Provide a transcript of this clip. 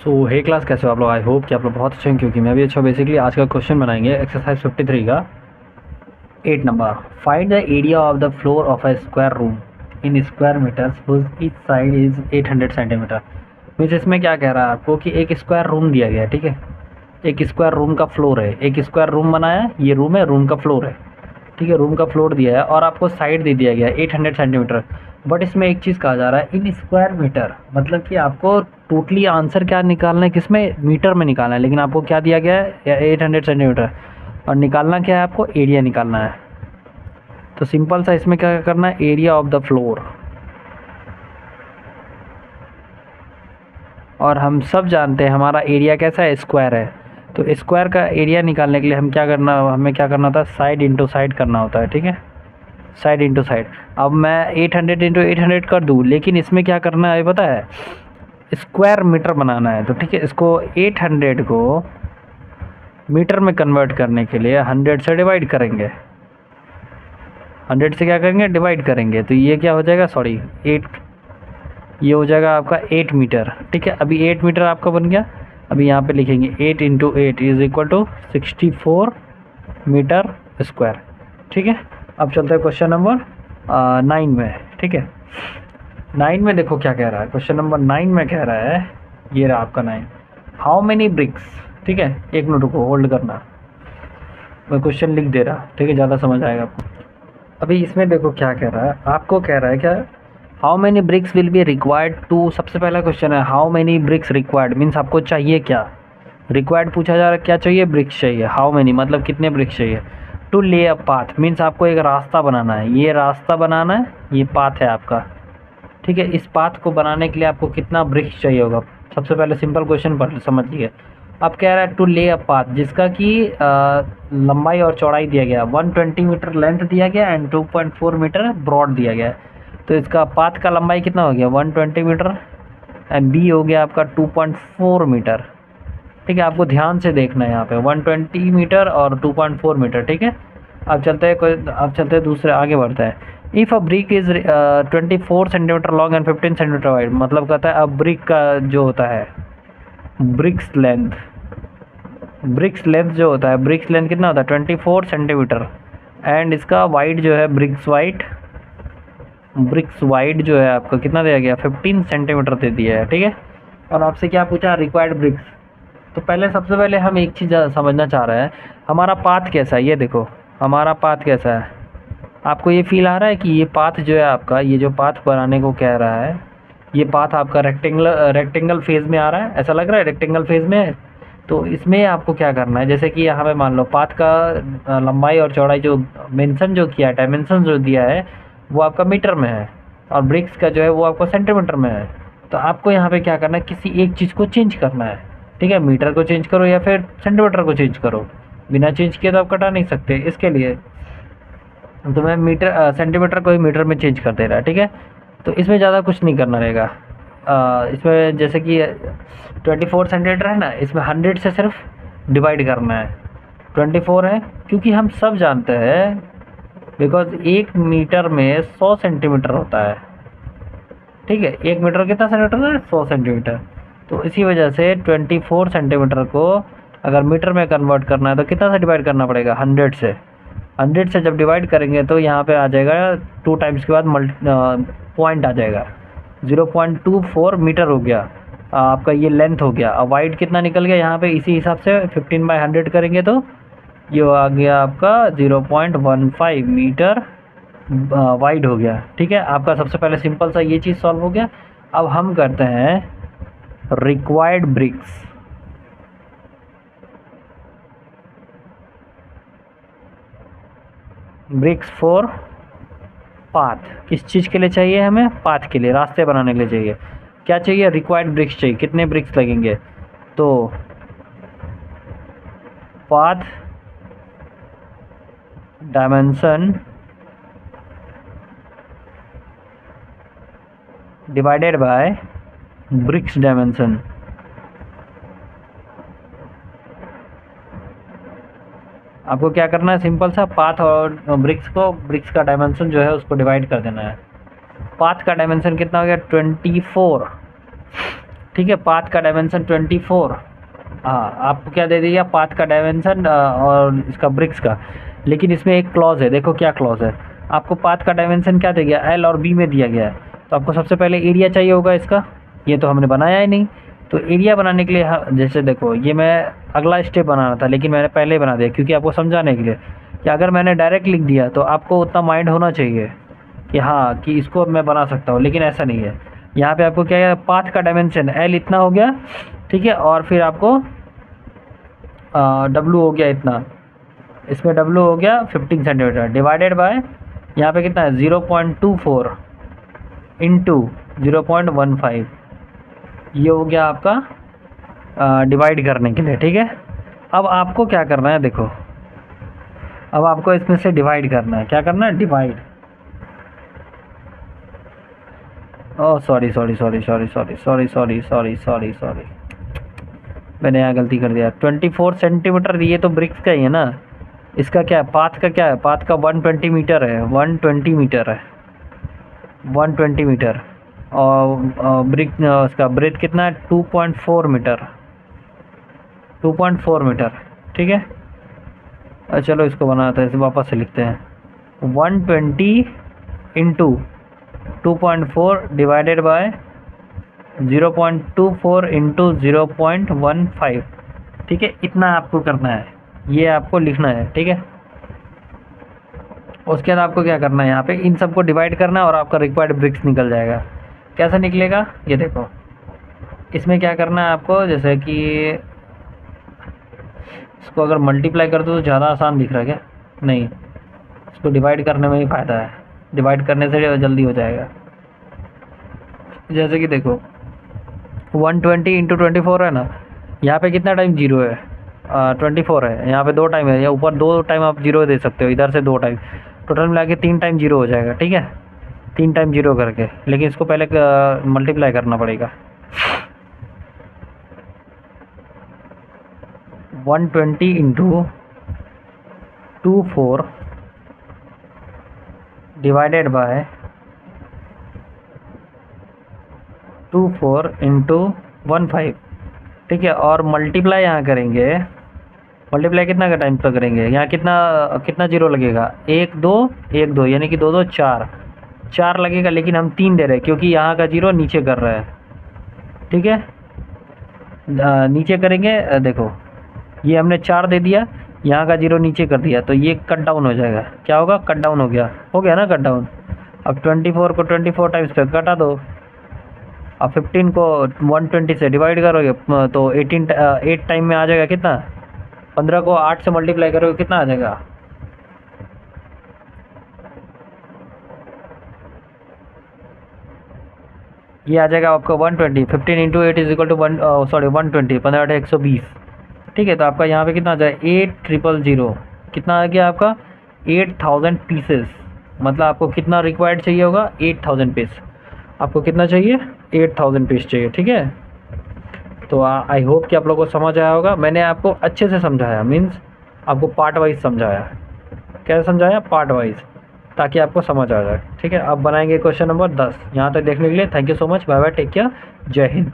सो हे class, कैसे हो आप लोग? आई होप कि आप लोग बहुत अच्छे हैं, क्योंकि मैं भी अच्छा हूँ। बेसिकली आज का क्वेश्चन बनाएंगे एक्सरसाइज 53 का 8 नंबर। Find the area of the floor of a square room in square metres whose each side is 800 centimetre. Means इसमें क्या कह रहा है आपको कि एक स्क्वायर रूम दिया गया है, ठीक है। एक स्क्वायर रूम का फ्लोर है, एक स्क्वायर रूम बनाया है, ये रूम है, रूम का फ्लोर है, ठीक है। रूम का फ्लोर दिया है और आपको साइड दे दिया गया है 800 सेंटीमीटर। बट इसमें एक चीज़ कहा जा रहा है इन स्क्वायर मीटर, मतलब कि आपको टोटली आंसर क्या निकालना है, किसमें, मीटर में निकालना है। लेकिन आपको क्या दिया गया है 800 सेंटीमीटर, और निकालना क्या है, आपको एरिया निकालना है। तो सिंपल सा इसमें क्या करना है, एरिया ऑफ द फ्लोर। और हम सब जानते हैं हमारा एरिया कैसा है, स्क्वायर है। तो स्क्वायर का एरिया निकालने के लिए हमें क्या करना होता है, साइड इंटू साइड करना होता है, ठीक है। Side into side. अब मैं 800 इंटू 800 कर दूँ, लेकिन इसमें क्या करना है पता है, स्क्वायर मीटर बनाना है। तो ठीक है, इसको 800 को मीटर में कन्वर्ट करने के लिए 100 से डिवाइड करेंगे। 100 से क्या करेंगे, डिवाइड करेंगे। तो ये क्या हो जाएगा, सॉरी 8, ये हो जाएगा आपका 8 मीटर, ठीक है। अभी 8 मीटर आपका बन गया। अभी यहाँ पे लिखेंगे 8 into 8 is equal to 64 metre square, ठीक है। अब चलते हैं क्वेश्चन नंबर 9 में, ठीक है। 9 में देखो क्या कह रहा है, क्वेश्चन नंबर 9 में कह रहा है, ये रहा आपका 9। हाउ मेनी ब्रिक्स, ठीक है, एक मिनट को होल्ड करना, मैं क्वेश्चन लिख दे रहा, ठीक है, ज़्यादा समझ आएगा आपको। अभी इसमें देखो क्या कह रहा है, आपको कह रहा है क्या, how many bricks will be required to, सबसे पहला क्वेश्चन है how many bricks required, means आपको चाहिए क्या। रिक्वायर्ड पूछा जा रहा है, क्या चाहिए, ब्रिक्स चाहिए। हाउ मेनी मतलब कितने ब्रिक्स चाहिए। टू ले अ पाथ, मीन्स आपको एक रास्ता बनाना है, ये रास्ता बनाना है, ये पाथ है आपका, ठीक है। इस पाथ को बनाने के लिए आपको कितना ब्रिक्स चाहिए होगा। सबसे पहले सिंपल क्वेश्चन पर समझ लिए। अब कह रहा है टू ले अ पाथ, जिसका कि लंबाई और चौड़ाई दिया गया 120 मीटर लेंथ दिया गया एंड 2.4 मीटर ब्रॉड दिया गया है। तो इसका पाथ का लंबाई कितना हो गया, 120 मीटर, एंड बी हो गया आपका 2.4 मीटर, ठीक है। आपको ध्यान से देखना है यहाँ पे 120 मीटर और 2.4 मीटर, ठीक है। अब चलते हैं दूसरे, आगे बढ़ते हैं। If a brick is 24 centimetre long and 15 centimetre wide, मतलब कहता है अब ब्रिक का जो होता है ब्रिक्स लेंथ जो होता है, ब्रिक्स लेंथ कितना होता है 24 सेंटीमीटर, एंड इसका वाइड जो है ब्रिक्स वाइड जो है आपका कितना दिया गया, 15 सेंटीमीटर दे दिया है, ठीक है। और आपसे क्या पूछा, रिक्वायर्ड ब्रिक्स। तो पहले सबसे पहले हम एक चीज़ समझना चाह रहे हैं, हमारा पाथ कैसा है। ये देखो हमारा पाथ कैसा है, आपको ये फील आ रहा है कि ये पाथ जो है आपका, ये जो पाथ बनाने को कह रहा है, ये पाथ आपका रेक्टेंगल फेज में आ रहा है, ऐसा लग रहा है रेक्टेंगल फेज में है। तो इसमें आपको क्या करना है, जैसे कि यहाँ पे मान लो पाथ का लंबाई और चौड़ाई जो मेंशन जो किया है, डायमेंशन जो दिया है वो आपका मीटर में है, और ब्रिक्स का जो है वो आपको सेंटीमीटर में है। तो आपको यहाँ पे क्या करना है, किसी एक चीज़ को चेंज करना है, ठीक है। मीटर को चेंज करो या फिर सेंटीमीटर को चेंज करो, बिना चेंज किए तो आप कटा नहीं सकते। इसके लिए तो मैं सेंटीमीटर को ही मीटर में चेंज कर दे रहा है, ठीक है। तो इसमें ज़्यादा कुछ नहीं करना रहेगा। इसमें जैसे कि 24 सेंटीमीटर है ना, इसमें 100 से सिर्फ डिवाइड करना है। 24 है क्योंकि हम सब जानते हैं, बिकॉज 1 मीटर में 100 सेंटीमीटर होता है, ठीक है। 1 मीटर कितना सेंटीमीटर है, 100 सेंटीमीटर। तो इसी वजह से 24 सेंटीमीटर को अगर मीटर में कन्वर्ट करना है तो कितना से डिवाइड करना पड़ेगा, 100 से। 100 से जब डिवाइड करेंगे तो यहाँ पे आ जाएगा 2 टाइम्स के बाद पॉइंट आ जाएगा, 0.24 मीटर हो गया आपका, ये लेंथ हो गया। अब वाइड कितना निकल गया यहाँ पे, इसी हिसाब से 15/100 करेंगे तो ये आ गया आपका 0.15 मीटर वाइड हो गया, ठीक है। आपका सबसे पहले सिंपल सा ये चीज़ सॉल्व हो गया। अब हम करते हैं required bricks. Bricks for path, किस चीज़ के लिए चाहिए हमें, पाथ के लिए, रास्ते बनाने के लिए चाहिए। क्या चाहिए, रिक्वायर्ड ब्रिक्स चाहिए। कितने ब्रिक्स लगेंगे, तो path dimension divided by bricks dimension. आपको क्या करना है, सिंपल सा पाथ और ब्रिक्स का डायमेंशन जो है उसको डिवाइड कर देना है। पाथ का डायमेंशन कितना हो गया, 24, ठीक है, पाथ का डायमेंशन 24। हाँ, आपको क्या दे दिया, पाथ का डायमेंशन और इसका ब्रिक्स का। लेकिन इसमें एक क्लॉज है, देखो क्या क्लॉज है। आपको पाथ का डायमेंशन क्या दिया गया, एल और बी में दिया गया है। तो आपको सबसे पहले एरिया चाहिए होगा इसका, ये तो हमने बनाया ही नहीं। तो एरिया बनाने के लिए जैसे देखो, ये मैं अगला स्टेप बनाना था लेकिन मैंने पहले ही बना दिया क्योंकि आपको समझाने के लिए कि अगर मैंने डायरेक्ट लिख दिया तो आपको उतना माइंड होना चाहिए कि हाँ कि इसको मैं बना सकता हूँ, लेकिन ऐसा नहीं है। यहाँ पे आपको क्या है, पाथ का डायमेंशन एल इतना हो गया, ठीक है, और फिर आपको डब्लू हो गया इतना, इसमें डब्लू हो गया 15 सेंटीमीटर डिवाइडेड बाय यहाँ पे कितना है 0.24 इंटू 0.15, ये हो गया आपका डिवाइड करने के लिए। ठीक है, अब आपको क्या करना है, देखो अब आपको इसमें से डिवाइड करना है। क्या करना है, divide. Oh sorry sorry sorry sorry sorry sorry sorry sorry sorry sorry, मैंने यहाँ गलती कर दिया। 24 सेंटीमीटर ये तो ब्रिक्स का ही है ना, इसका क्या है, पाथ का क्या है, पाथ का 120 मीटर है, 120 मीटर है, 120 मीटर। और ब्रिक उसका ब्रेथ कितना है, 2.4 मीटर, 2.4 मीटर। ठीक है, चलो इसको बनाते हैं, इसे वापस से लिखते हैं। 120 इंटू 2.4 डिवाइडेड बाय 0.24 इंटू 0.15। ठीक है, इतना आपको करना है, ये आपको लिखना है। ठीक है, उसके बाद आपको क्या करना है, यहाँ पे इन सबको डिवाइड करना है और आपका रिक्वायर्ड ब्रिक्स निकल जाएगा। कैसे निकलेगा, ये देखो, इसमें क्या करना है आपको, जैसे कि इसको अगर मल्टीप्लाई कर दो तो ज़्यादा आसान दिख रहा है क्या, नहीं, इसको डिवाइड करने में ही फ़ायदा है, डिवाइड करने से जल्दी हो जाएगा। जैसे कि देखो 120 इंटू 24 है ना, यहाँ पे कितना टाइम जीरो है, 24 है, यहाँ पे 2 टाइम है, या ऊपर 2 टाइम आप जीरो दे सकते हो, इधर से 2 टाइम, टोटल मिला के 3 टाइम जीरो हो जाएगा। ठीक है, 3 टाइम जीरो करके, लेकिन इसको पहले मल्टीप्लाई करना पड़ेगा। 120 इंटू 24 डिवाइडेड बाय 24 इंटू 15। ठीक है, और मल्टीप्लाई यहाँ करेंगे, मल्टीप्लाई कितना का टाइम तक करेंगे, यहाँ कितना कितना जीरो लगेगा, 1 2 1 2, यानी कि 2 2 4 4 लगेगा, लेकिन हम 3 दे रहे हैं क्योंकि यहाँ का जीरो नीचे कर रहा है। ठीक है, नीचे करेंगे, देखो ये हमने 4 दे दिया, यहाँ का जीरो नीचे कर दिया, तो ये कट डाउन हो जाएगा। क्या होगा, कट डाउन हो गया ना कट डाउन। अब 24 को 24 टाइम्स पे कटा दो, अब 15 को 120 से डिवाइड करोगे तो 8 टाइम में आ जाएगा कितना, 15 को 8 से मल्टीप्लाई करोगे कितना आ जाएगा, ये आ जाएगा आपका 120। 15 इंटू 8 इज इक्वल टू 120, 15 120। ठीक है, तो आपका यहाँ पे कितना आ जाएगा, 8000, कितना आ गया आपका 8000 पीसेस। मतलब आपको कितना रिक्वायर्ड चाहिए होगा, 8000 पीस। आपको कितना चाहिए, 8000 पीस चाहिए। ठीक है, तो आई होप कि आप लोगों को समझ आया होगा। मैंने आपको अच्छे से समझाया, मीन्स आपको पार्ट वाइज समझाया। कैसे समझाया, पार्ट वाइज, ताकि आपको समझ आ जाए। ठीक है, अब बनाएंगे क्वेश्चन नंबर 10। यहाँ तक देखने के लिए thank you so much, bye bye, take care, जय हिंद।